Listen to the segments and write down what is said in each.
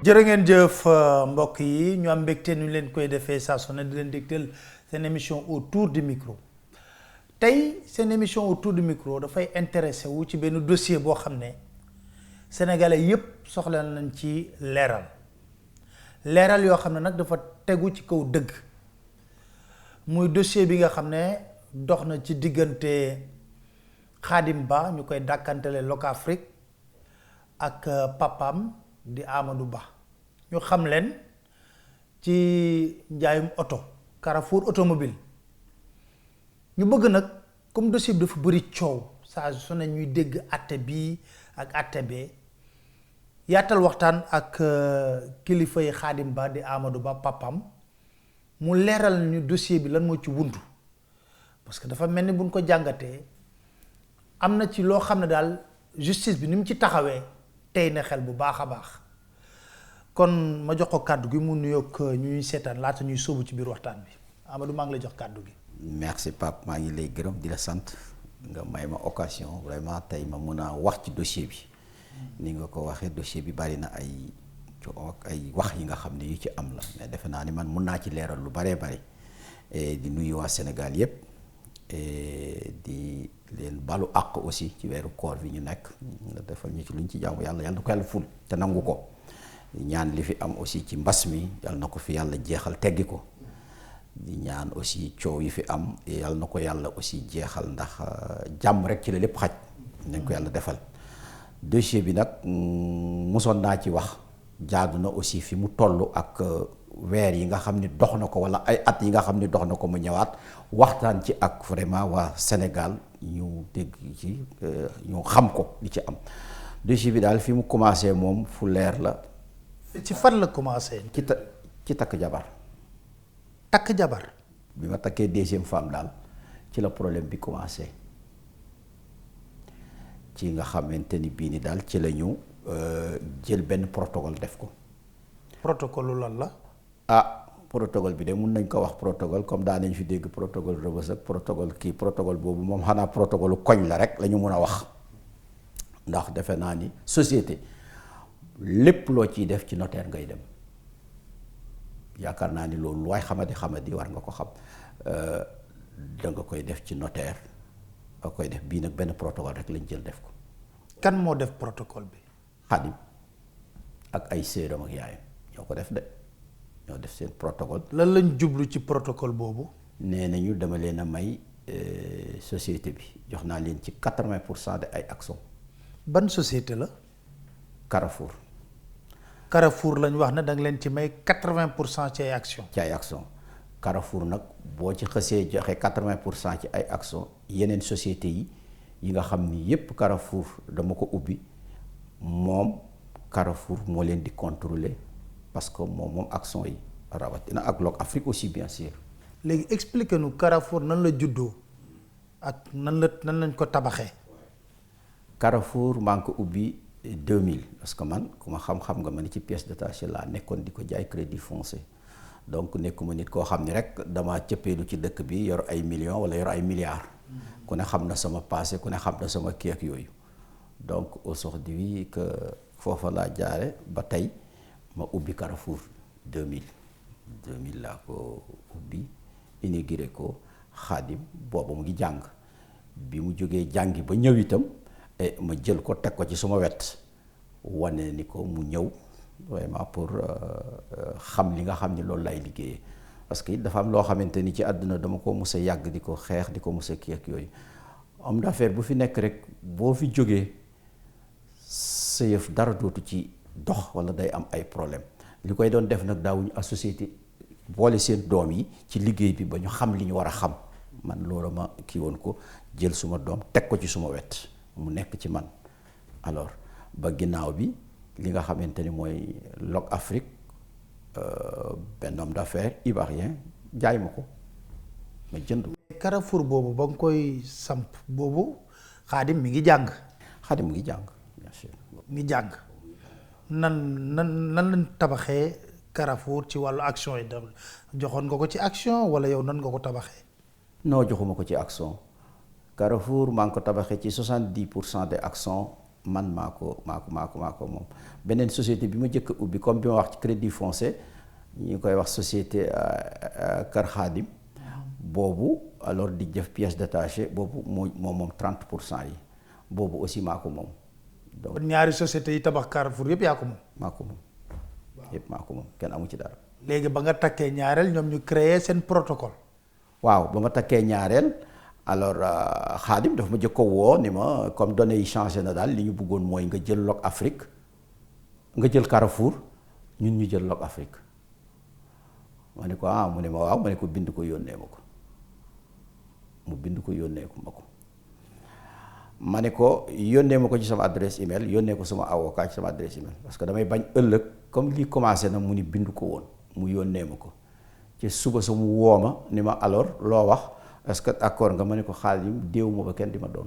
jërë ngeen jëf mbokk yi ñu am mbégte ñu leen koy defee saa su ne di leen dégtal seen émission autour du micro tey seen émission autour du micro dafay intéressé wu ci benn dossier boo xam ne sénégalais yépp soxla nañ ci leeral yoo xam ne nag dafa tegu ci kaw dëgg muy dossier bi nga xam ne dox na ci diggante Khadim Ba ñu koy dàkkantele Locafrique ak papam di Amadou Ba ñu xam leen ci njaayum oto Carrefour automobile ñu bëgg nag comme dossier bi dafa bëri coow saa su ne ñuy dégg atte bii ak atte bee yaatal waxtaan ak kilifa yi Khadim Ba di Amadou Ba papam mu leeral ñu dossier bi lan moo ci wuntu parce que dafa mel ni buñ ko jàngatee am na ci loo xam ne daal justice bi ni mu ci taxawee tey na xel bu baax a baax kon ma jox ko kàddu gi mu nuyoog ñuy seetaan laata ñuy sóobu ci biir waxtaan bi Amadou maa ngi lay jox kàddu gi. merci Pape maa ngi lay gërëm di la sant nga may ma occasion vraiment tey ma mun a wax ci dossier bi ni nga ko waxee dossier bi bari na ay wax yi nga xam ne yu ci am la mais defe naa ni man mun naa ci leeral lu baree bari di nuyu waa Sénégal yépp di leen balu àq aussi ci weeru koor bi ñu nekk nga defal ñu ci luñ ci jaamu yàlla yàlla na ko yàlla ful te nangu ko ñaan li fi am aussi ci mbas mi yàlla na ko fi yàlla jeexal teggi ko di ñaan aussi coow yi fi am yàlla na ko yàlla aussi jeexal ndax jàmm rek ci la lépp xaj nañ ko yàlla defal dossier bi nag mosoon naa ci wax jaadu na aussi fi mu toll ak weer yi nga xam ni dox na ko wala ay at yi nga xam ni dox na ko mu ñëwaat waxtaan ci ak vraiment waa Sénégal ñu dégg ci ñu xam ko li ci am dossier bi daal fi mu commencé moom fu leer la. ci fan la commencé. ci takk jabar. takk jabar. bi ma takkee deuxième femme daal ci la problème bi commencé ci nga xamante ni bii ni daal ci la ñu jël benn protocole def ko. protocole lan la. protocole bi de mun nañ ko wax protocole comme daa nañ fi dégg protocole Rebeuss ak protocole boobu moom xanaa protocole koñ la rek la ñu mun a wax ndax defe naa ni société lépp loo ciy def ci notaire ngay dem yaakaar naa ni loolu waay xamadi war nga ko xam da nga koy def ci notaire nga koy def bii nag benn protocole rek lañ jël def ko. kan moo def protocole bi. Khadim ak ay séeram ak yaayam ñoo ko def de. ñoo def seen protocole. lan lañ jublu ci protocole boobu. nee nañu dama leen a may société bi jox naa leen ci 80% de ay actions. ban société la. Carrefour. Carrefour lañ wax ne da nga leen ci may 80% ci ay actions. ci ay actions Carrefour nag boo ci xësee joxe 80% ci ay actions yeneen société yi nga xam ni yépp Carrefour dama ko ubbi moom Carrefour moo leen di contrôler. parce que moom action yi rawatina ak Locafrique aussi bien sûr. léegi expliquez nous Carrefour nan la juddoo ak nan lañ ko tabaxee. Carrefour maa ngi ko ubbi 2000 parce que man ku ma xam-xam nga ma ni ci pièce détachée laa nekkoon di ko jaay crédit foncier donc nekkuma nit koo xam ni rek damaa cëppeelu ci dëkk bi yor ay millions wala yor ay milliards. ku ne xam na sama passé ku ne xam na sama kii ak yooyu donc aujourd'hui que foofa laa jaare ba tey. ma ubbi Carrefour 2000 laa ko ubbi inauguré ko Khadim booba mu ngi jàng bi mu jógee jàngi ba ñëw itam ma jël ko teg ko ci suma wet wane ni ko mu ñëw vraiment pour xam li nga xam ni loolu lay liggéeyee parce que dafa am loo xamante ni ci àdduna dama ko mës a yàgg di ko xeex di ko mës a kii ak yooyu homme d'affaires bu fi nekk rek boo fi jógee sa yëf dara dootu ci dox wala day am ay problème li koy doon def nag daawuñu associé boole seen doom yi ci liggéey bi ba ñu xam li ñu war a xam man loolu ma kii woon ko jël suma doom teg ko ci suma wet mu nekk ci man alors ba ginnaaw bi li nga xamante ni mooy Locafrique benn homme d'affaires ivoirien jaay ma ko ma jënd. Carrefour boobu ba nga koy samp boobu Khadim mi ngi jàng. Khadim mu ngi jàng bien sûr. mi jàng. nan lañ tabaxee Carrefour ci wàllu action yi dem joxoon nga ko ci action wala yow nan nga ko tabaxee. non joxuma ko ci action Carrefour maa ngi ko tabaxee ci 70% des actions man maa ko moom. beneen société bi ma jëkk a ubbi comme bi ma wax ci crédit foncier ñu koy wax société Kër Xaadim boobu alors di def pièces détachées boobu moom 30% yi boobu aussi maa ko moom. donc ñaari sociétés yi tabax Carrefour yëpp yaa ko moom. maa ko moom yëpp maa ko moom kenn amu ci dara. léegi ba nga takkee ñaareel ñoom ñu créer seen protocole. waaw ba ma takkee ñaareel alors Xaadim dafa ma jëkk ko woo ni ma comme données yi changé na daal li ñu bëggoon mooy nga jël Lok Afrique nga jël Carrefour ñun ñu jël Lok Afrique ma ne ko mu ne ma waaw ma ne ko bind ko yónnee ma ko mu bind ko yónnee ko ma ko. ma ne ko yónnee ma ko ci sama adresse email yónnee ko sama avocat ci sama adresse email parce que damay bañ ëllëg comme lii commencé na mu ni bind ko woon mu yónnee ma ko ci suba sa mu woo ma ni ma alors loo wax est-ce que d'accord nga ma ne ko Xaadim déewuma ba kenn di ma doon.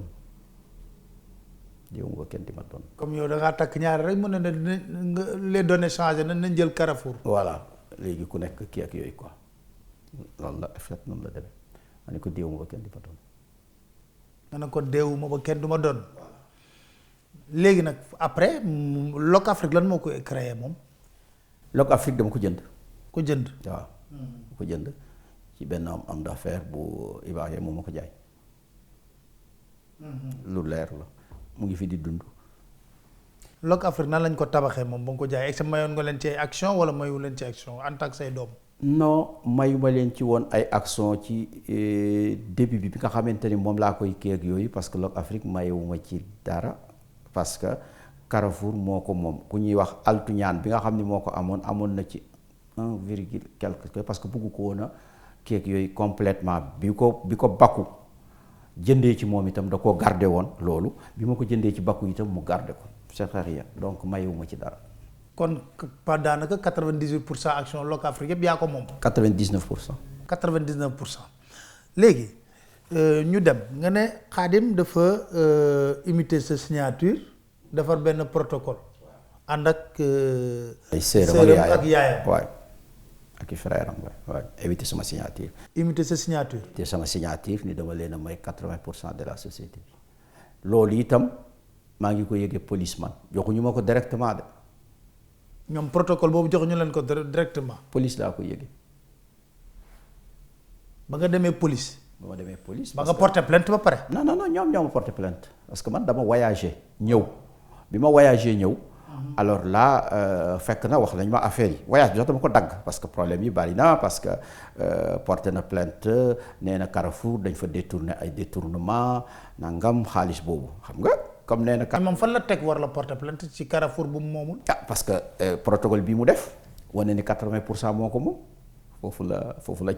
comme yow da ngaa takk ñaari rek mën na ne les données changé nañ jël Carrefour. voilà léegi ku nekk kii ak yooyu quoi loolu la effet noonu la demee ma ne ko déewuma ba kenn di ma doon. nga ne ko deewuma ba kenn du ma doon. léegi nag après Lok Afrique lan moo ko créé moom. Lok Afrique dama ko jënd. ko jënd. waaw ko jënd ci benn am d'affaire bu Ibrahima moom ma ko jaay. lu leer la mu ngi fi di dund. Lok Afrique nan lañ ko tabaxee moom ba nga ko jaay est-ce que mayoon nga leen ci ay action wala mayu leen ci action en tant que say doom. non mayuma leen ci woon ay action ci début bi nga xamante ni moom laa koy kii ak yooyu parce que Lok Afrique mayewuma ci dara parce que Carrefour moo ko moom ku ñuy wax altu ñaan bi nga xam ni moo ko amoon na ci 1 virgule quelque parce que bëggu ko woon a kii ak yooyu complètement bi ko bakku jëndee ci moom itam da koo garder woon loolu bi ma ko jëndee ci bakku itam mu garder ko c'est rien donc mayewuma ci dara. kon pas daanaka 98% action Lok Afrique yëpp yaa ko moom. 99%. 99%. léegi ñu dem nga ne Xaadim dafa imiter sa signature defar benn protocole. ànd ak. ay sœuram ak yaayam waay ak i frère am waay imiter sama signature. imiter sa signature. te sama signature ni dama leen a may 80% de la société bi loolu itam maa ngi ko yëgee police man joxuñu ma ko directement de. ñoom protocole boobu joxuñu leen ko directement. police laa ko yëgee. ba nga demee police. ba nga porté plainte ba pare. non ñoom ñoo ma porté plainte parce que man dama voyagé ñëw bi ma voyagé ñëw. alors là fekk na wax nañ ma affaire yi voyage bi sax dama ko dagg parce que problème yi bari na parce que porté na plainte nee na Carrefour dañ fa détournement nangam xaalis boobu xam nga. comme nee na moom fan la teg war la porter plainte ci Carrefour bu mu moomul. parce que protocole bii mu def wane ni 80% moo ko moom foofu la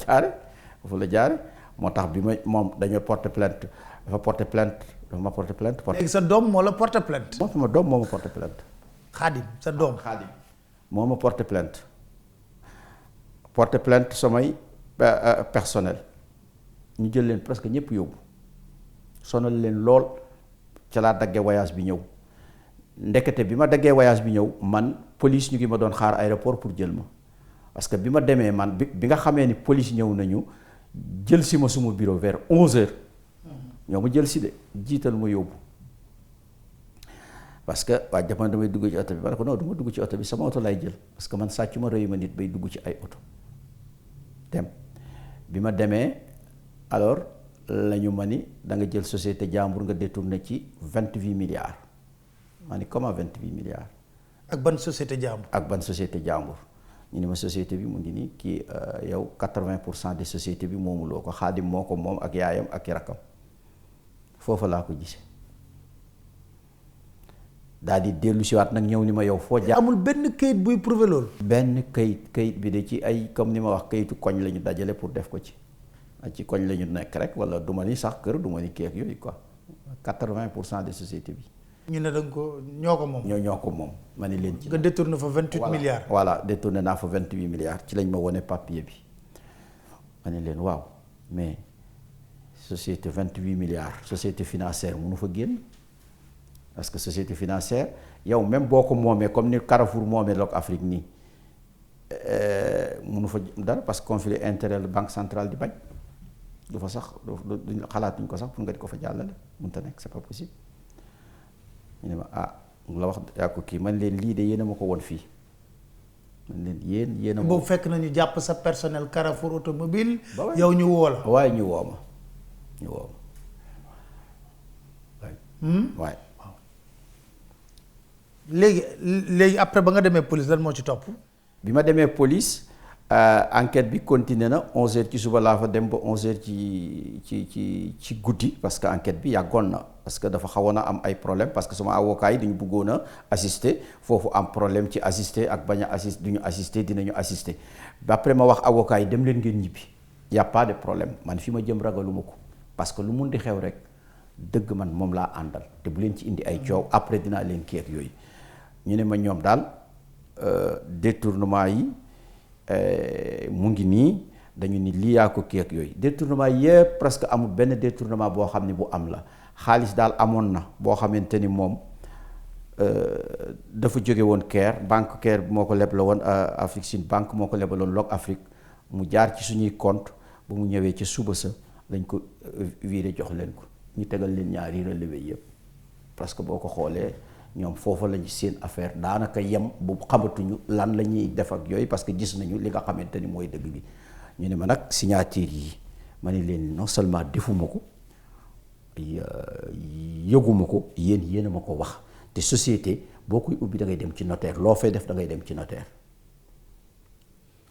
jaare moo tax bi moom dañoo porter plainte dafa ma porter plainte. léegi sa doom moo la porter plainte. moom sama doom moo ma porter plainte. Xaadim sa doom Xaadim moo ma porter plainte samay personnel ñu jël leen presque ñëpp yóbbu sonal leen lool. ca laa daggee voyage bi ñëw ndekete bi ma daggee voyage bi ñëw man police ñu ngi ma doon xaar aéroport pour jël ma parce que bi ma demee man bi nga xamee ni police ñëw nañu jël si ma suma bureau vers 11h ñoo ma jël si de jiital ma yóbbu parce que waa jamono damay dugg ci oto bi ma ne ko non du ma dugg ci oto bi sama oto lay jël parce que man sàccu ma rëyu ma nit bay dugg ci ay oto dem bi ma demee alors lañu ma ni da nga jël société jàmbur nga détourné ci 28 milliards ma ni comment 28 milliards. ak ban société jàmbur. ñu ni ma société bi mu ngi nii kii yow 80% de société bi moomuloo ko Xaadim moo ko moom ak yaayam ak i rakkam foofa laa ko gisee daal di dellu siwaat nag ñëw ni ma yow foo jaar. amul benn kayit buy prouver loolu. benn kayit bi de ci ay comme ni ma wax kayitu koñ la ñu dajale pour def ko ci koñ la ñu nekk rek wala du ma ni sax kër du ma ni kii ak yooyu quoi 80% de société bi. ñu ne da nga ko ñoo ko moom. ñoo ko moom ma ni leen ci. nga détourné fa 28 milliards. voilà détourné naa fa 28 milliards ci lañ ma wone papier bi ma ni leen waaw mais société 28 milliards société financière mënu fa génn parce que société financière yow même boo ko moomee comme ni Carrefour moomee Lok Afrique nii mënu fa dara parce que conflit intérêt la banque centrale di bañ. du fa sax du xalaatuñ ko sax pour nga di ko fa jàllale mënta nekk c'est pas possible ñu ne ma la wax yaa ko kii man leen lii de yéen a ma ko woon fii man leen yéen a ma. boobu fekk nañu jàpp sa personnel Carrefour automobile yow ñu woo la. waaye ñu woo ma waaye. léegi après ba nga demee police lan moo ci topp. bi ma demee police enquête bi continué na 11h ci suba laa fa dem ba 11h ci guddi parce que enquête bi yàggoon na parce que dafa xawoon a am ay problème parce que sama avocat yi dañu bëggoon a assister foofu am problème ci assister ak bañ a assister duñu assister dinañu assister ba après ma wax avocat yi dem leen ngeen ñibbi y a pas de problème man fi ma jëm ragaluma ko parce que lu mun di xew rek dëgg man moom laa àndal te bu leen ci indi ay coow après dinaa leen kii ak yooyu ñu ne ma ñoom daal détournement yi mu ngi nii dañu ni lii yaa ko kii ak yooyu détournement yëpp presque amul benn détournement boo xam ne bu am la xaalis daal amoon na boo xamante ni moom dafa jóge woon Caire banque Caire moo ko lebla woon Afreximbank moo ko lebaloon Log Afrique mu jaar ci suñuy compte ba mu ñëwee ci suba sa lañ ko viré jox leen ko ñu tegal leen ñaari relevé yëpp parce que boo ko xoolee ñoom foofa lañu seen affaire daanaka yem bu xamatuñu lan la ñuy def ak yooyu parce que gis nañu li nga xamante ni mooy dëgg bi ñu ne ma nag signature yi ma ne leen non seulement defuma ko yëguma ko yéen a ma ko wax te société boo koy ubbi da ngay dem ci notaire loo fay def da ngay dem ci notaire.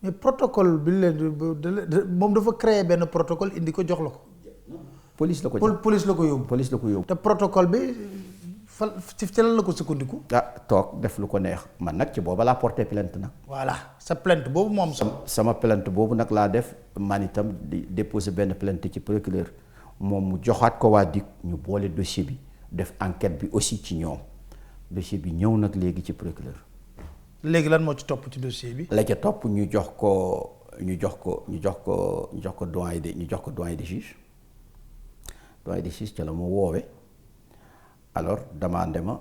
mais protocole bi leen moom dafa créer benn protocole indi ko jox la ko. police la ko jox police la ko yóbbu. police la ko yóbbu. te protocole bi fan ci lan la ko sukkandiku. toog def lu ko neex man nag ci booba laa porté plainte nag. voilà sa plainte boobu moom. sama plainte boobu nag laa def man itam di déposer benn plainte ci procureur moom mu joxaat ko waa DIC ñu boole dossier bi def enquête bi aussi ci ñoom dossier bi ñëw nag léegi ci procureur. léegi lan moo ci topp ci dossier bi. la ca topp ñu jox ko doyen des juges doyen des juges ca la ma woowe alors demandé ma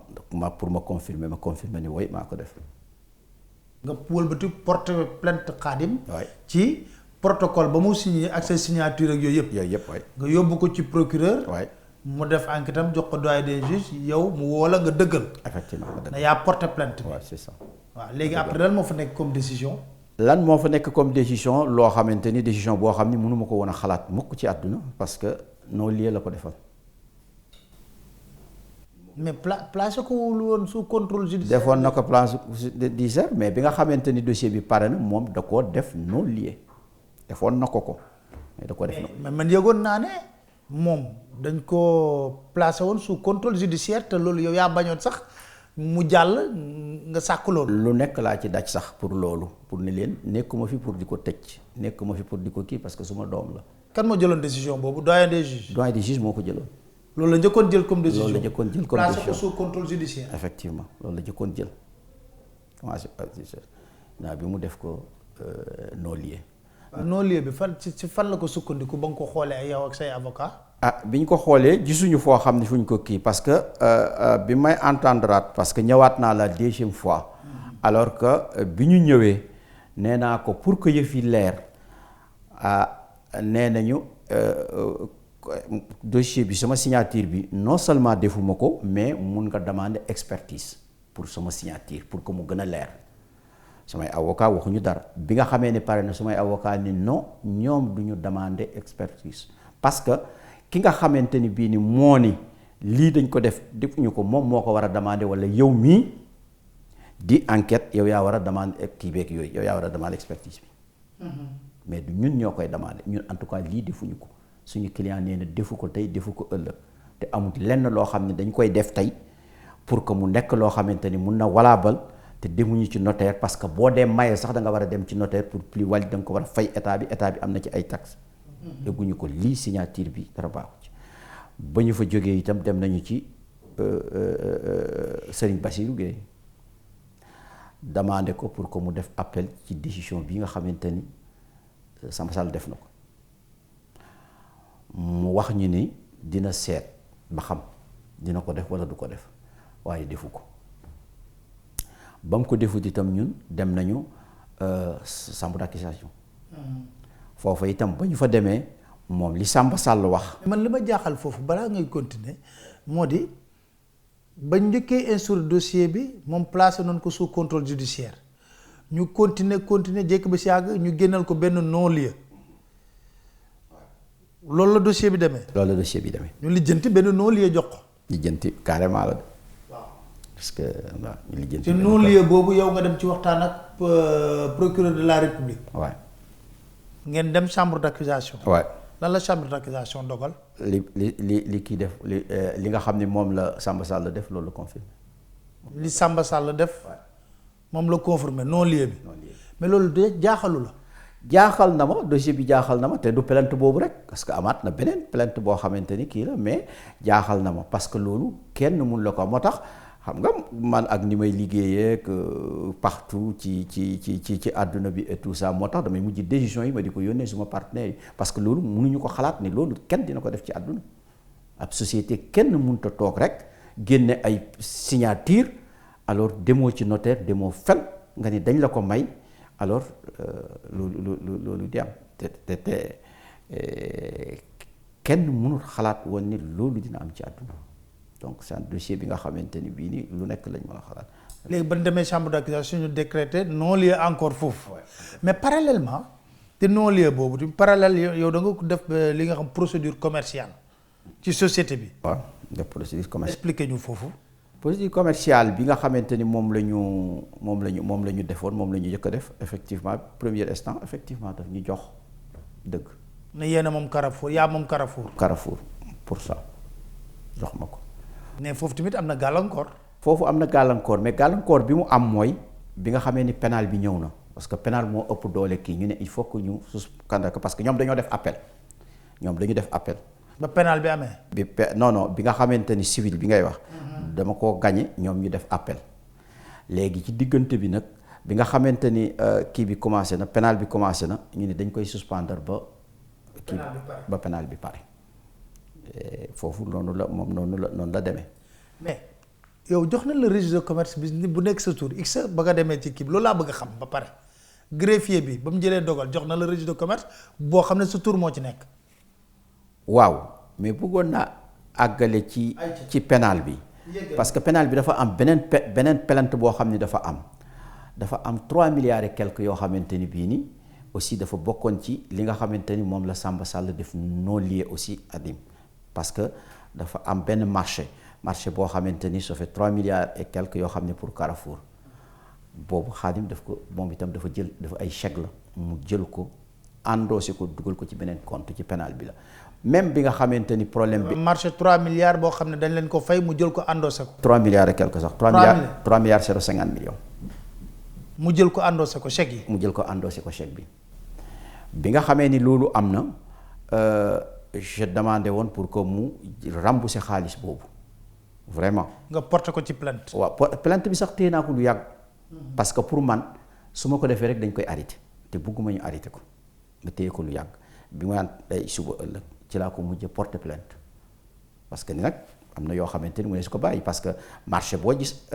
pour ma confirmer ni woy maa ko def. nga wëlbati porte plainte Khadim. waay ci protocole ba mu signé ak sa signature ak yooyu yëpp. waay nga yóbbu ko ci procureur. waay mu def enquête am jox ko doyen des juges yow mu woo la nga dëggal. effectivement nga dëggal na yaa porte plainte bi. waaw c'est ça. waaw léegi après lan moo fa nekk comme décision. lan moo fa nekk comme décision loo xamante ni décision boo xam ni mënu ma ko woon a xalaat mukk ci àdduna parce que non lieu la ko defal. mais placé ko wul woon sous contrôle judiciaire. defoon na ko place judiciaire mais bi nga xamante ni dossier bi pare na moom da koo def non lieu defoon na ko mais da koo def. mais man yëgoon naa ne moom dañ ko placé woon sous contrôle judiciaire te loolu yow yaa bañoon sax mu jàll nga sàkk loolu. lu nekk laa ci daj sax pour loolu pour ni leen nekkuma fi pour di ko tëj nekkuma fi pour di ko kii parce que suma doom la. kan moo jëloon décision boobu doyen des juges. doyen des juges moo ko jëloon. loolu la njëkkoon jël comme décision. loolu la njëkkoon jël comme décision placé ko sous contrôle judiciaire. effectivement loolu la njëkkoon jël commencé naa bi mu def ko non lieu. non lieu bi ci fan la ko sukkandiku ba nga ko xoolee ay yow ak say avocat. bi ñu ko xoolee gisuñu foo xam ne fu ñu ko kii parce que bi may entendraat parce que ñëwaat naa la deuxième fois. alors que bi ñu ñëwee nee naa ko pour que yëf yi leer nee nañu dossier bi sama signature bi non seulement defuma ko mais mun nga demander expertise pour sama signature pour que mu gën a leer samay avocat waxuñu dara bi nga xamee ne pare na samay avocat ni non ñoom du ñu demander expertise parce que ki nga xamante ni bii ni moo ni lii dañ ko defuñu ko moom moo ko war a demander wala yow mii di enquête yow yaa war a demander kii beeg yooyu yow yaa war a demander expertise bi mais du ñun ñoo koy demander ñun en tout cas lii defuñu ko suñu client nee na defu ko tey defu ko ëllëg te amul lenn loo xam ne dañ koy def tey pour que mu nekk loo xamante ni mun na walaabal te demuñu ci notaire parce que boo dee maye sax da nga war a dem ci notaire pour plus valide da nga ko war a fay état bi am na ci ay taxes. yëguñu ko lii signature bi dara baaxu ci ba ñu fa jógee itam dem nañu ci Serigne Bassirou Gueye demandé ko pour que mu def appel ci décision bi nga xamante ni Samba Sall def na ko mu wax ñu ni dina seet ba xam dina ko def walla du ko def waaye defu ko ba mu ko defut itam ñun dem nañu chambre d'accusation foofu itam ba ñu fa demee moom li Samba Sall wax. man li ma jaaxal foofu balaa ngay continuer moo di ba njëkkee instruire dossier bi moom placé noonu ko sous contrôle judiciaire ñu continuer jékki ba si yàgg ñu génnal ko benn non-lieu loolu la dossier bi demee. loolu la dossier bi demee. ñu lijjanti benn non-lieu jox ko. lijjanti carrément la de. waaw parce que waaw ñu lijjanti. te non-lieu boobu yow nga dem ci waxtaan ak procureur de la république. waay. ngeen dem chambre d'accusation. waay. lan la chambre d'accusation dogal. li kii def li nga xam ne moom la Samba Sall def loolu la confirmé. li Samba Sall def. moom la confirmé non-lieu bi. mais loolu de jaaxalu la. jaaxal na ma dossier bi jaaxal na ma te du plainte boobu rek parce que amaat na beneen plainte boo xamante ni kii la mais jaaxal na ma parce que loolu kenn mun la ko moo tax xam nga man ak ni may liggéeyee partout ci àdduna bi et tout ça moo tax damay mujj décision yi ma di ko yónnee suma partenaires yi parce que loolu mënuñu ko xalaat ni loolu kenn dina ko def ci àdduna ab société kenn mënut a toog rek génne ay signature alors demoo ci notaire demoo fen nga ni dañ la ko may alors loolu di am te kenn mënul xalaat woon ni loolu dina am ci àdduna donc c'est un dossier bi nga xamante ni bii nii lu nekk lañ mën a xalaat. léegi ba ñu demee chambre d'accusation ñu décrété non-lieu encore foofu. mais parallèlement te non-lieu boobu du parallèle yow da nga ko def li nga xam procédure commerciale ci société bi. waaw def procédure commerciale. expliqué ñu foofu. procédure commerciale bi nga xamante ni moom la ñu defoon moom la ñu jëkk a def effectivement premier instant effectivement daf ñu jox dëgg. ne yéen a moom Carrefour yaa moom Carrefour. Carrefour pour ça jox ma ko. mais foofu tamit am na gàllankoor. foofu am na gàllankoor mais gàllankoor bi mu am mooy bi nga xamee ni pénal bi ñëw na parce que pénal moo ëpp doole kii ñu ne il faut que ñu suspendre ko parce que ñoom dañoo def appel ñoom dañu def appel. ba pénal bi amee. non bi nga xamante ni civil bi ngay wax. dama koo gagné ñoom ñu def appel. léegi ci diggante bi nag bi nga xamante ni kii bi commencé na pénal bi commencé na ñu ne dañ koy suspendre ba. kii ba pénal bi pare. foofu noonu la demee. mais yow jox na la registre de commerce bi bu nekk sa tur x ba nga demee ci kii bi loolu laa bëgg a xam ba pare greffier bi ba mu jëlee dogal jox na la registre de commerce boo xam ne sa tur moo ci nekk. waaw mais bëggoon naa àggale ci pénal bi. parce que pénal bi dafa am beneen plainte boo xam ne dafa am 3 milliards et quelques yoo xamante ni bii nii aussi dafa bokkoon ci li nga xamante ni moom la Samba Sall def non-lieu aussi adim parce que dafa am benn marché boo xamante ni ça fait 3 milliards et quelques yoo xam ne pour Carrefour boobu Xaadim daf ko moom itam dafa ay chèque la mu jël ko endossé ko dugal ko ci beneen compte ci pénal bi la même bi nga xamante ni problème bi. marché 3 milliards boo xam ne dañ leen ko fay mu jël ko endossé ko. 3 milliards et quelques sax. 3 milliards 050 millions. mu jël ko endossé ko chèque yi. mu jël ko endossé ko chèque bi nga xamee ni loolu am na je demandé woon pour que mu rembourser xaalis boobu vraiment. nga porté ko ci plainte. waaw plainte bi sax téye naa ko lu yàgg. parce que pour man su ma ko defee rek dañ koy arrêté te bugguma ñu arrêté ko nga téye ko lu yàgg bi ma naan day suba ëllëg ci laa ko mujjee porter plainte parce que ni nag am na yoo xamante ni mu ne su ko bàyyi parce que marché boo gis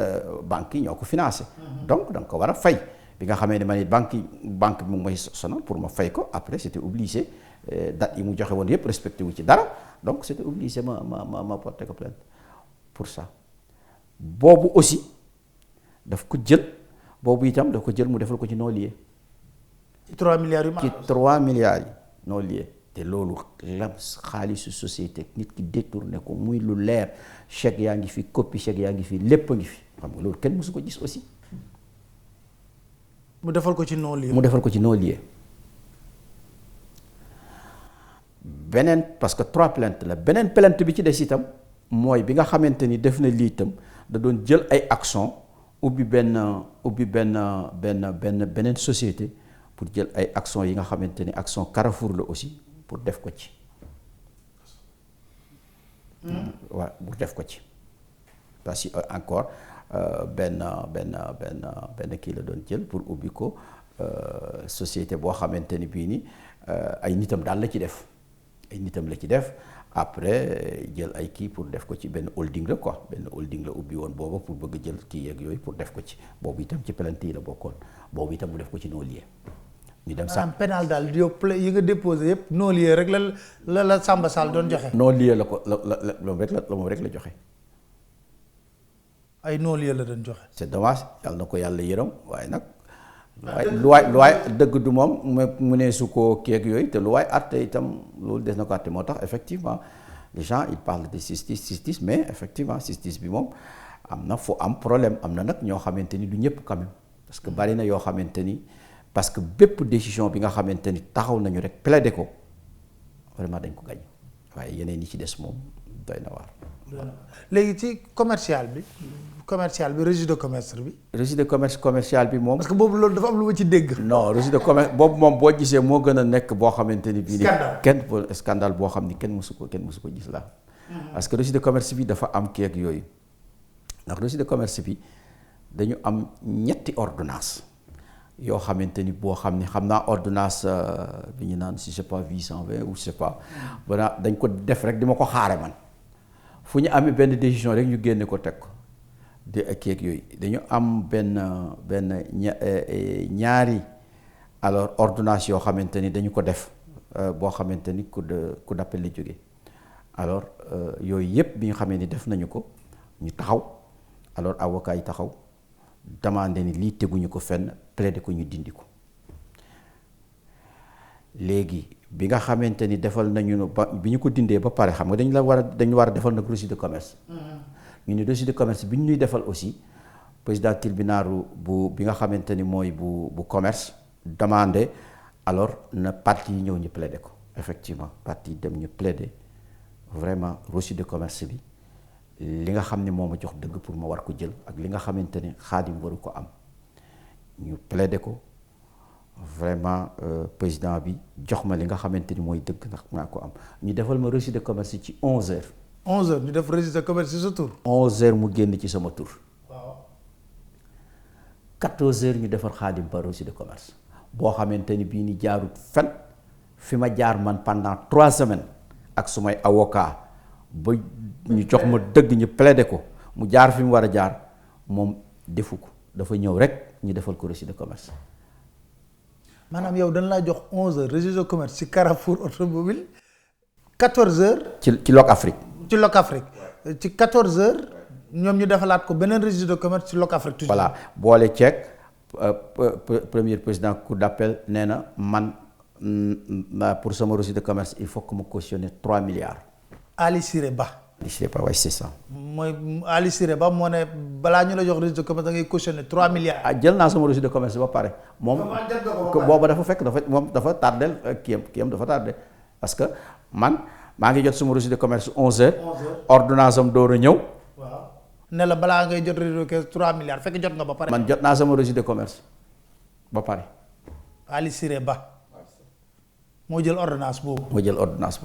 banques yi ñoo ko financé. donc da nga ko war a fay bi nga xamee ne ma ne banque bi mu may sonal pour ma fay ko après c'était obligé date yi mu joxe woon yëpp respecté wu ci dara donc c'était obligé ma porter ko plainte pour ça boobu aussi daf ko jël boobu itam daf ko jël mu defal ko ci non-lieu. ci 3 milliards yu ma ci 3 milliards yi non-lieu te loolu la xaalisu société nit ki détourné ko muy lu leer chèque yaa ngi fi copie chèque yaa ngi fi lépp a ngi fi xam nga loolu kenn mësu ko gis aussi. mu defal ko ci non-lieu. beneen parce que 3 plaintes la beneen plainte bi ci des itam mooy bi nga xamante ni def na lii itam da doon jël ay action ubbi beneen société pour jël ay action yi nga xamante ni action Carrefour la aussi pour def ko ci. waaw pour def ko ci parce que encore benn kii la doon jël pour ubbi ko société boo xamante ni bii ni ay nitam daal la ci def après jël ay kii pour def ko ci benn holding la quoi benn holding la ubbi woon booba pour bëgg jël kii yeeg yooyu pour def ko ci boobu itam ci plainte yi la bokkoon boobu itam mu def ko ci non-lieu. ñu dem sax pénal daal yow yi nga déposé yëpp non-lieu rek la Samba Sall doon joxe. non-lieu la ko la moom rek la joxe. ay non-lieu la doon joxe. c'est dommage yàlla na ko yàlla yërëm waaye nag. lu waay dëgg du moom mu ne su ko keeg yooyu te lu waay àtte itam loolu des na ko àtte moo tax effectivement les gens ils parlent de justice mais effectivement justice bi moom am na fu am problème am na nag ñoo xamante ni du ñëpp quand même parce que bari na yoo xamante ni parce que bépp décision bi nga xamante ni taxaw nañu rek plaider ko vraiment dañ ko gañ waaye yeneen yi ci des moom doy na waar. léegi ci commercial bi registre de commerce bi. registre de commerce commercial bi moom. parce que boobu loolu dafa am lu ma ci dégg. non registre de commerce boobu moom boo gisee moo gën a nekk boo xamante ni bii. Scandale boo xam ni kenn mësu ko gis la. parce que registre de commerce bi dafa am kii ak yooyu ndax registre de commerce bi dañu am ñetti ordonnance yoo xamante ni boo xam ni xam naa ordonnance bi ñu naan si c'est pas 820 ou je sais pas. voilà dañ ko def rek di ma ko xaare man fu ñu amee benn décision rek ñu génne ko teg ko. de kii ak yooyu dañu am benn ñaari alors ordonnance yoo xamante ni dañu ko def boo xamante ni coup d'appel la jógee alors yooyu yëpp bi nga xamee ni def nañu ko ñu taxaw alors avocat yi taxaw demandé ni lii teguñu ko fenn plaider ko ñu dindi ko léegi bi nga xamante ni defal nañu ba bi ñu ko dindee ba pare xam nga dañu war a defal nag registre de commerce. ñu ne registre de commerce bi ñu ñuy defal aussi président tribunal bi nga xamante ni mooy bu commerce demandé alors na partie yi ñëw ñu plaider ko effectivement partie dem ñu plaider vraiment registre de commerce bi li nga xam ne moo ma jox dëgg pour ma war ko jël ak li nga xamante ni Xaadim waru ko am ñu plaider ko vraiment président bi jox ma li nga xamante ni mooy dëgg ndax maa ko am ñu defal ma registre de commerce ci 11h. 11h ñu def registre de commerce ci sa tur. 11h mu génn ci sama tur. waaw. 14h ñu defar Xaadim ba registre de commerce boo xamante ni bii ni jaarut fen fi ma jaar man pendant 3 semaines ak sumay avocat ba ñu jox ma dëgg ñu plaider ko mu jaar fi mu war a jaar moom defu ko dafa ñëw rek ñu defal ko registre de commerce. maanaam yow dañ laa jox 11h registre de commerce ci Carrefour automobile 14h. ci Locafrique. ci Locafrique ci 14h ñoom ñu defalaat ko beneen registre de commerce ci Locafrique toujours. voilà boole ceeb premier président cour d'appel nee na man pour sama registre de commerce il faut que ma cautionner 3 milliards. Ali Siré Ba. Ali Siré Ba waaye c'est ça. mooy Ali Siré Ba moo ne balaa ñu la jox registre de commerce da ngay cautionner 3 milliards. jël naa sama registre de commerce ba pare. moom booba dafa fekk dafa tardel kiyam dafa tardé parce que man. maa ngi jot suma registre de commerce 11h. ordonnance am door a ñëw. waaw ne la balaa ngay jot registre de commerce 3 milliards fekk jot nga ba pare. man jot naa sama registre de commerce ba pare. Ali Siré Ba moo jël ordonnance boobu.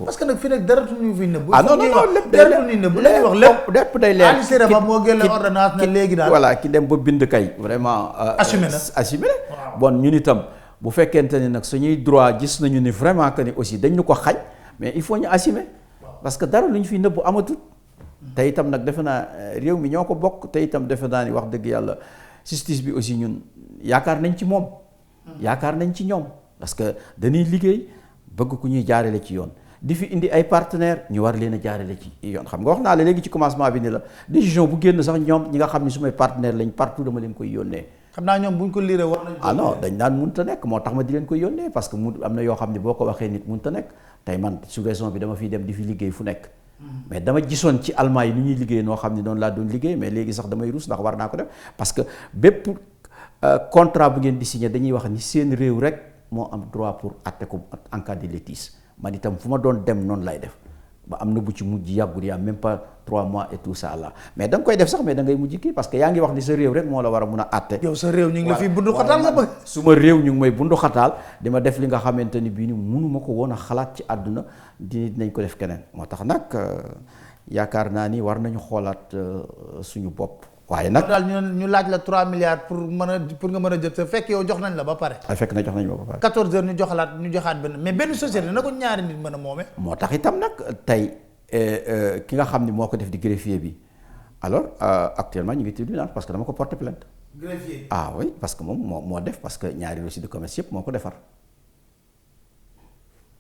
parce que nag fii nag dara tuuti fi nëbb. non lépp day leer bu lay wax lépp day leer. Ali Siré Ba moo génne ordonnance na léegi daal. voilà ki dem ba bind kay vraiment. assumé na bon ñun itam bu fekkente ni nag suñuy droit gis nañu ni vraiment que ni aussi dañ ñu ko xañ. mais il faut ñu assumer parce que dara lu ñu fi nëbb amatul te itam nag defe naa réew mi ñoo ko bokk te itam defe naa ni wax dëgg yàlla justice bi aussi ñun yaakaar nañ ci moom. yaakaar nañ ci ñoom parce que dañuy liggéey bëgg ku ñuy jaarale ci yoon di fi indi ay partenaires ñu war leen a jaarale ci yoon xam nga wax naa la léegi ci commencement bi ni la décision bu génn sax ñoom ñi nga xam ni sumay partenaires lañ partout dama leen koy yónnee. xam naa ñoom bu ñu ko liiree war nañ non dañ daan mënut a nekk moo tax ma di leen koy yónnee parce que mu am na yoo xam ne boo ko waxee nit mënut a nekk tey man sous-région bi dama fiy dem di fi liggéey fu nekk. mais dama gisoon ci Allemagne yi ni ñuy liggéey noo xam ne noonu laa doon liggéey mais léegi sax damay ruus ndax war naa ko def parce que bépp contrat bu ngeen di signé dañuy wax ni seen réew rek moo am droit pour atte ko en cas de litige man itam fu ma doon dem noonu lay def ba am na bu ci mujj yàggul yaa même pas 3 mois et tout ça là mais da nga koy def sax mais da ngay mujj kii parce que yaa ngi wax ni sa réew rek moo la war a mun a atte. yow sa réew ñu ngi la fi bundu xataal nga bëgg. su ma réew ñu ngi may bundu xataal di ma def li nga xamante ni bii ni munu ma ko woon a xalaat ci àdduna dinañ ko def keneen moo tax nag yaakaar naa ni war nañu xoolaat suñu bopp. waaye nag daal ñu laaj la 3 milliards pour nga mën a jot te fekk yow jox nañ la ba pare. fekk na jox nañ ma ba pare. 14 heures ñu joxaat benn mais benn société na ko ñaari nit mën a moomee. moo tax itam nag tey ki nga xam ni moo ko def di greffier bi alors actuellement ñu ngi tribunal parce que dama ko porter plainte. greffier oui parce que moom moo def parce que ñaari registre de commerce yëpp moo ko defar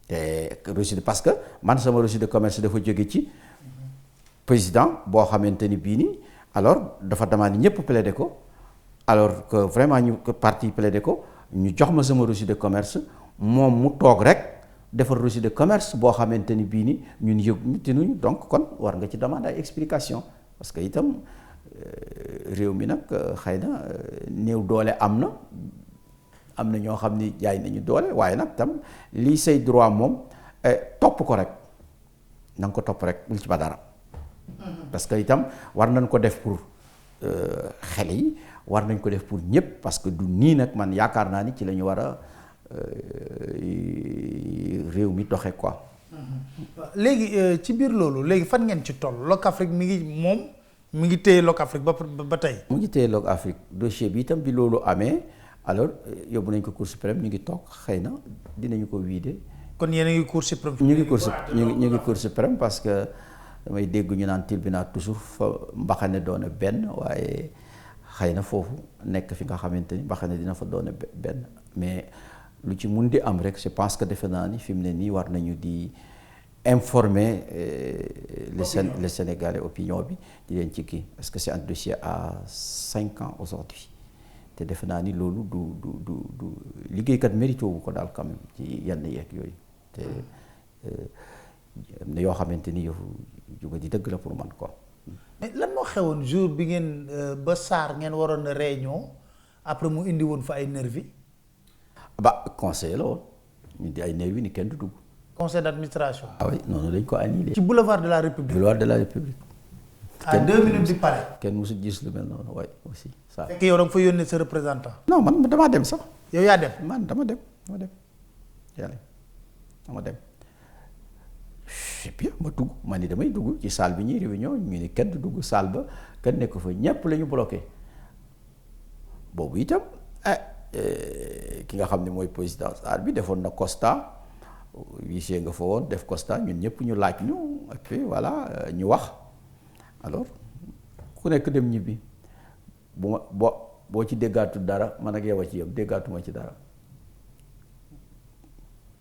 te registre parce que man sama registre de commerce dafa jóge ci président boo xamante ni bii nii alors dafa demandé ñëpp plaider ko alors que vraiment ñu que parti plaider ko ñu jox ma sama reçu de commerce moom mu toog rek defar reçu de commerce boo xamante ni bii ni ñun yëg ñu tinuñu donc kon war nga ci demander ay explication parce que itam réew mi nag xëy na néew doole am na ñoo xam ni jaay nañu doole waaye nag tam lii say droit moom topp ko rek na nga ko topp rek bul ci ba dara parce que itam war nañ ko def pour xale yi war nañ ko def pour ñëpp parce que du nii nag man yaakaar naa ni ci la ñu war a réew mi doxe quoi. léegi ci biir loolu léegi fan ngeen ci toll Locafrique mi ngi téye Locafrique ba tey. mu ngi téye Locafrique dossier bi itam bi loolu amee alors yóbbu nañ ko Cour suprême ñu ngi toog xëy na dinañu ko vider. kon yéen a ngi Cour suprême. ñu ngi Cour suprême parce que damay dégg ñu naan tribunal toujours fa mbaxane doone benn waaye xëy na foofu nekk fi nga xamante ni mbaxane dina fa doone benn mais lu ci mun di am rek je pense que defe naa ni fi mu ne nii war nañu di informer les Sénégalais opinion bi di leen ci kii parce que c'est un dossier à 5 ans aujourd'hui te defe naa ni loolu du liggéeykat mérité wu ko daal quand même ci yenn yeeg yooyu te am na yoo xamante ni yow juga di dëgg la pour man quoi. mais lan moo xewoon jour bi ngeen ba Sarr ngeen waroon a réunion après mu indi woon fa ay nervi ba conseil la woon ñu di ay nervi ni kenn du dugg. conseil d'administration. ah oui noonu lañ ko annulé. ci boulevard de la République. boulevard de la République. à 2 minutes du palais. kenn musu gis lu mel noonu waaye aussi ça. fekk yow da nga fa yónnee sa représentant. non man damaa dem sax. yow yaa dem. man dama dem yàlla dama dem. et puis ma dugg man ni damay dugg ci salle bi ñuy réunion ñu ne kenn du dugg salle ba kenn nekk fa ñépp la ñu bloqué boobu itam ki nga xam ne mooy président salle bi defoon na constat huissier nga fa woon def constat ñun ñëpp ñu laaj ñu et puis voilà ñu wax alors ku nekk dem ñibbi bu ma boo ci déggaatu dara man ak yow a ci yem déggaatuma ci dara.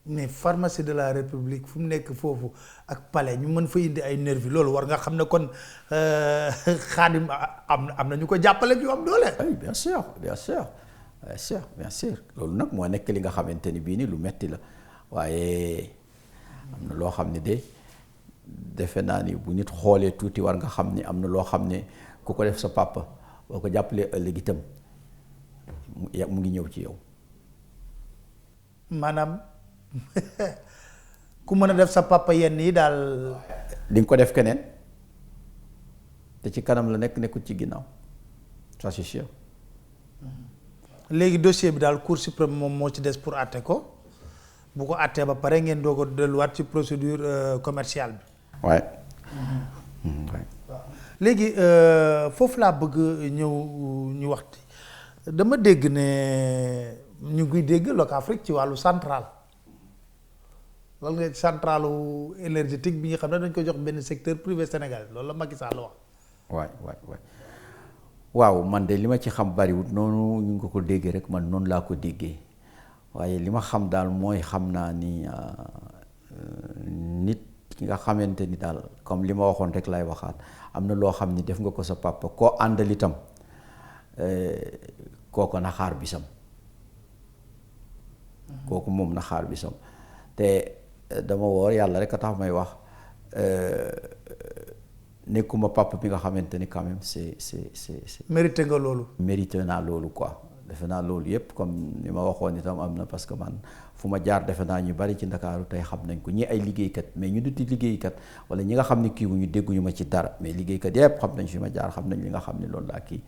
mais pharmacie de la République fu mu nekk foofu ak palais ñu mën fa indi ay nervi loolu war nga xam ne kon Khadim am na ñu ko jàppale ñu am doole. oui bien sûr loolu nag moo nekk li nga xamante ni bii ni lu metti la waaye am na loo xam ne de defe naa ni bu nit xoolee tuuti war nga xam ni am na loo xam ne ku ko def sa papa boo ko jàppalee ëllëg itam mu ngi ñëw ci yow. maanaam ku mën a def sa papa yenn yi daal. di nga ko def keneen te ci kanam la nekkul ci ginnaaw ça c'est sûr. léegi dossier bi daal Cour suprême moom moo ci des pour àtte ko bu ko àttee ba pare ngeen doog a delluwaat ci procédure commerciale bi. waaye. léegi foofu laa bëgg ñu waxti dama dégg ne ñu ngi dégg Locafrique ci wàllu centrale lan nga centralu énergétique bi nga xam ne dañ ko jox benn secteur privé sénégalais loolu la Macky Sall wax. waaw man de li ma ci xam bariwut noonu ñu ngi ko déggee rek man noonu laa ko déggee waaye li ma xam daal mooy xam naa ni nit ki nga xamante ni daal comme li ma waxoon rek lay waxaat am na loo xam ni def nga ko sa papa koo àndal itam kooku na xaar bisam. kooku moom na xaar bisam te dama woor yàlla rek a tax may wax nekkuma papa bi nga xamante ni quand même c'est. mérité nga loolu. mérité naa loolu quoi defe naa loolu yépp comme ni ma waxoon itam am na parce que man fu ma jaar defe naa ñu bari ci Ndakaaru tey xam nañ ko ñi ay liggéeykat mais ñu duti liggéeykat wala ñi nga xam ne kii wu ñu dégguñu ma ci dara mais liggéeykat yépp xam nañ fi ma jaar xam nañ li nga xam ne loolu laa kii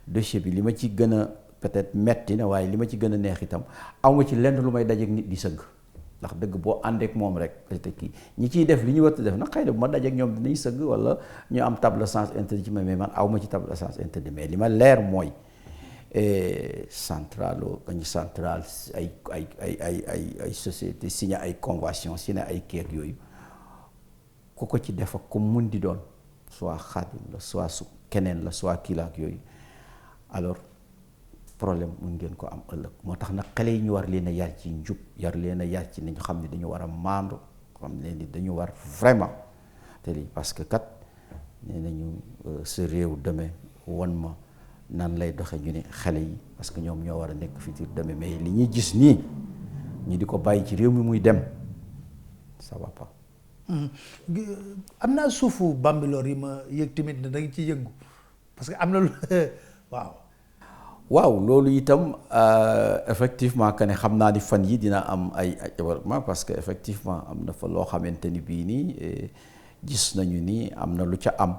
dossier bi li ma ci gën a peut-être metti na waaye li ma ci gën a neex itam awma ci lenn lu may dajeek nit di sëgg ndax dëgg boo àndeek moom rek te kii ñi ciy def li ñu war a def nag xëy na bu ma dajeek ñoom dinañ sëgg wala ñu am table sens interdit ci mais man awma ci table sens interdit mais li ma leer mooy centrale ay société signé ay convention signé ay keek yooyu ku ko ci def ak ku mun di doon soit Khadim la soit su keneen la soit kii la ak yooyu alors problème mun ngeen ko am ëllëg moo tax nag xale yi ñu war leen a yar ci njub yar leen a yar ci nañu xam ne dañu war a maandu xam ne ni dañu war vraiment te lii parce que kat nee nañu sa réew demain won ma nan lay doxe ñu ne xale yi parce que ñoom ñoo war a nekk futur demain mais li ñuy gis nii ñu di ko bàyyi ci réew mi muy dem ça va pas. am naa suufu Bambilor yi ma yëg tamit ne da nga ci yëngu parce que am na lu waaw. waaw loolu itam effectivement que ne xam naa ni fan yi dina am ay développement parce que effectivement am na fa loo xamante ni bii nii gis nañu ni am na lu ca am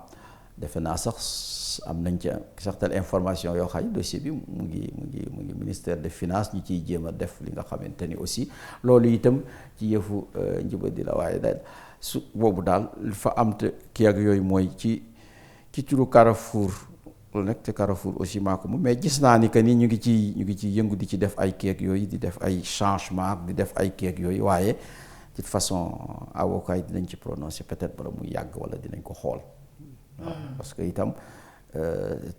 defe naa sax am nañ ca certaines informations yoo xam ne dossier bi mu ngi ministère des finances ñu ciy jéem a def li nga xamante ni aussi loolu itam ci yëfu njubadi la waaye daal su boobu daal fa am te kii ak yooyu mooy ci turu Carrefour lu nekk te Carrefour aussi maa ko moom mais gis naa ni que ni ñu ngi ci yëngu di ci def ay keek yooyu di def ay changement di def ay keek yooyu waaye de toute façon avocat yi dinañ ci prononcer peut-être bala muy yàgg wala dinañ ko xool parce que itam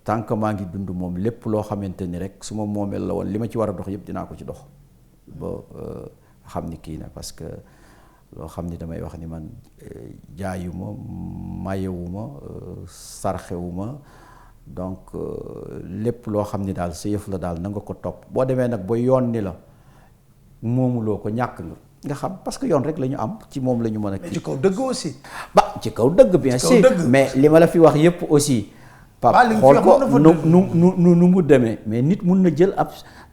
tant que maa ngi dund moom lépp loo xamante ni rek su ma moomeel la woon li ma ci war a dox yëpp dinaa ko ci dox ba xam ni kii na parce que loo xam ni damay wax ni man jaayuma mayewuma sarxewuma donc lépp loo xam ni daal sa yëf la daal na nga ko topp boo demee nag ba yoon ni la moomuloo ko ñàkk nga xam parce que yoon rek la ñu am ci moom la ñu mën a kii ci kaw dëgg aussi. ba ci kaw dëgg bien sûr mais li ma la fi wax yëpp aussi Pape xool ko nu mu demee mais nit mun na jël ab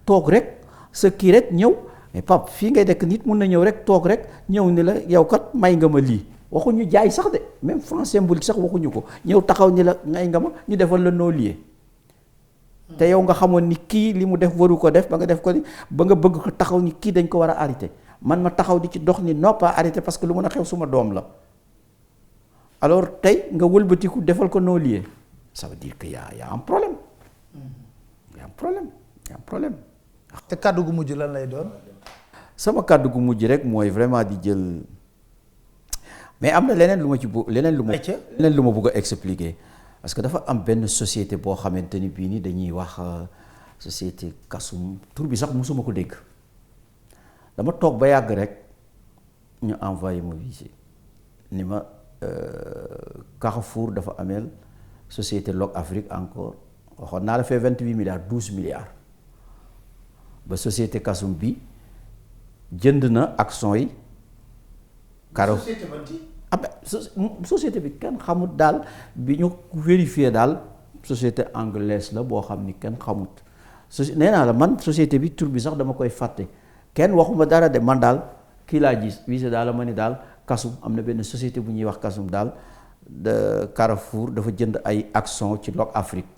toog rek sa kii rek ñëw mais Pape fii ngay dekk nit mun na ñëw rek toog rek ñëw ni la yow kat may nga ma lii waxuñu jaay sax de même franc symbolique sax waxuñu ko ñëw taxaw ni la ngay nga ma ñu defal la non lieu te yow nga xamoon ni kii li mu def waru ko def ba nga def ko ni ba nga bëgg ko taxaw ni kii dañ ko war a arrêté man ma taxaw di ci dox ni non pas arrêté parce que lu mën a xew suma doom la alors tey nga wëlbatiku defal ko non lieu ça veut dire que y a un problème y a un problème. te kàddu gu mujj lan lay doon. sama kàddu gu mujj rek mooy vraiment di jël mais am na leneen lu ma ci leneen lu ma bëgg a expliquer parce que dafa am benn société boo xamante ni bii ni dañuy wax société Kasum tur bi sax mosuma ko dégg dama toog ba yàgg rek ñu envoyé ma visite ni ma Carrefour dafa ameel société Log Afrique encore waxoon naa la fee 28 milliards 12 milliards ba société Kasum bi jënd na action yi Carrefour société bi kenn xamut daal bi ñu vérifié daal société anglaise la boo xam ni kenn xamut nee naa la man société bi tur bi sax dama koy fàtte kenn waxuma dara de man daal kii laa gis visé daal la ma ni daal Kasum am na benn société bu ñuy wax Kasum daal de Carrefour dafa jënd ay action ci Log Afrique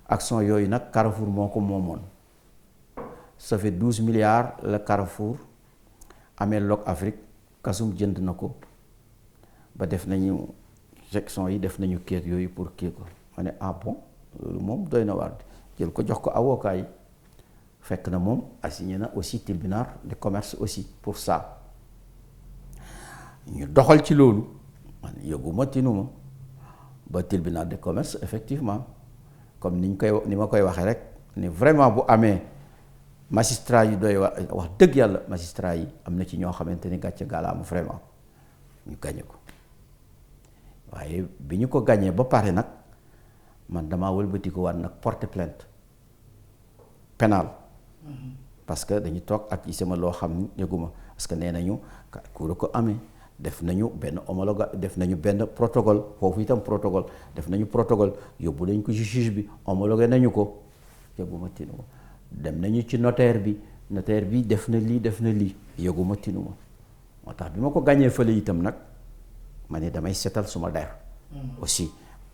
action yooyu nag Carrefour moo ko moomoon ça fait 12 milliards la Carrefour amee Log Afrique Kasum jënd na ko ba def nañu section yi def nañu keek yooyu pour kii ko ma ne ah bon loolu moom doy na waar jël ko jox ko avocat yi fekk na moom assigné na aussi tribunal de commerce aussi pour ça ñu doxal ci loolu man yëguma tinuma ba tribunal de commerce effectivement comme ni ma koy waxee rek ni vraiment bu amee magistrat yi doy wax dëgg yàlla magistrat yi am na ci ñoo xamante ni gàcce gàllaama vraiment ñu gañe ko waaye bi ñu ko gañee ba pare nag man damaa wëlbati ko war nag porter plainte pénal parce que dañu toog ak yi sama loo xam ni yëguma parce que nee nañu Cour ko amee def nañu benn homologue def nañu benn protocole foofu itam protocole def nañu protocole yóbbu nañ ko ci juge bi homologué nañu ko yëguma tinuma dem nañu ci notaire bi def na lii yëguma tinuma moo tax bi ma ko gañee fële itam nag ma ne damay setal suma der aussi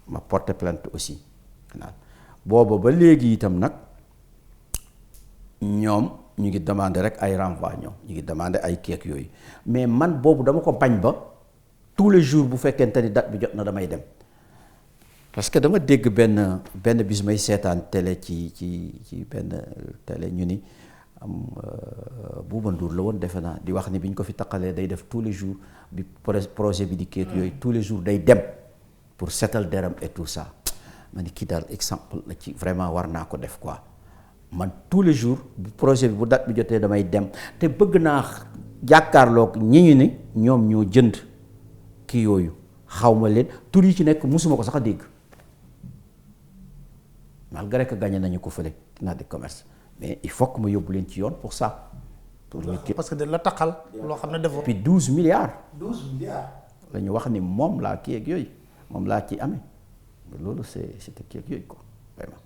ma porter plainte aussi booba ba léegi itam nag ñoom ñu ngi demandé rek ay renvoi ñoom ñu ngi demandé ay keek yooyu mais man boobu dama ko bañ ba tous les jours bu fekkente ni date bi jot na damay dem parce que dama dégg benn bis may seetaan télé ci benn télé ñu ni am Bouba Ndour la woon defe naa di wax ni bi ñu ko fi taqalee day def tous les jours bi projet bi di keek yooyu tous les jours day dem pour setal deram et tout ça ma ni kii daal exemple la ci vraiment war naa ko def quoi man tous les jours bu projet bi bu date bi jotee damay dem te bëgg naa jàkkaarloog ñi ñu ne ñoom ñoo jënd kii yooyu xaw ma leen tur yi ci nekk musuma ko sax a dégg malgré que gagné nañu ko fële tribunal de commerce mais il faut que ma yóbbu leen ci yoon pour ça. parce que de la taxal loo xam ne defoo. puis 12 milliards. 12 milliards. la ñu wax ni moom laa kii ak yooyu moom laa ci amee loolu c'était kii ak yooyu quoi vraiment.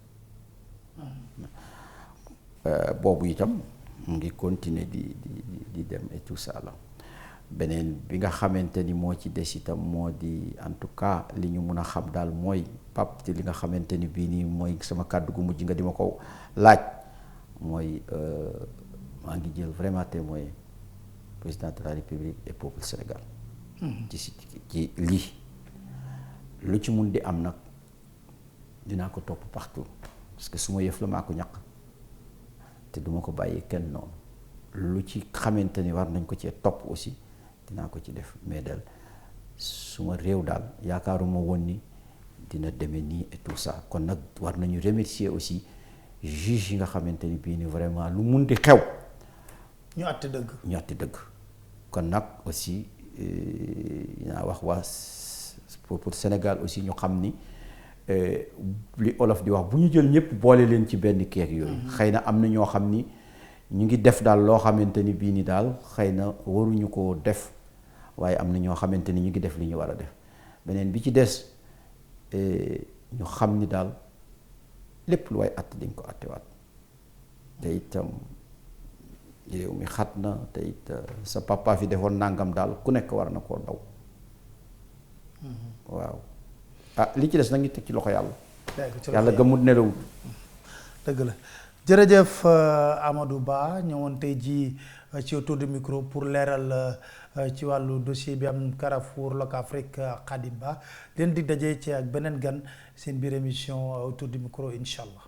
boobu itam mu ngi continuer di dem et tout ça là beneen bi nga xamante ni moo ci des itam moo di en tout cas li ñu mun a xam daal mooy pap te li nga xamante ni bii nii mooy sama kàddu gu mujj nga di ma ko laaj mooy maa ngi jël vraiment témoin président de la République et peuple Sénégal. ci lii lu ci mun di am nag dinaa ko topp partout parce que su ma yëf la maa ko ñaq te duma ko bàyyi kenn noonu lu ci xamante ni war nañ ko cee topp aussi dinaa ko ci def mais daal suma réew daal yaakaaruma woon ni dina demee nii et tout ça kon nag war nañu remercier aussi juge yi nga xamante ni bii ni vraiment lu mun di xew ñu àtte dëgg kon nag aussi naa wax waa pour Sénégal aussi ñu xam ni li olof di wax bu ñu jël ñëpp boole leen ci benn keek yooyu xëy na am na ñoo xam ni ñu ngi def daal loo xamante ni bii ni daal xëy na waruñu koo def waaye am na ñoo xamante ni ñu ngi def li ñu war a def beneen bi ci des ñu xam ni daal lépp lu way att dañ ko attewaat te itam réew mi xat na te it sa papa fi defoon nangam daal ku nekk war na koo daw waaw li ci des nag ñu teg ci loxo yàlla gëmut nelawut dëgg la jërëjëf Amadou Ba ñëwoon tey jii ci autour du micro pour leeral ci wàllu dossier bi am Carrefour Locafrique Khadim Ba leen di dajee ci ak beneen gan seen biir émission autour du micro incha allah.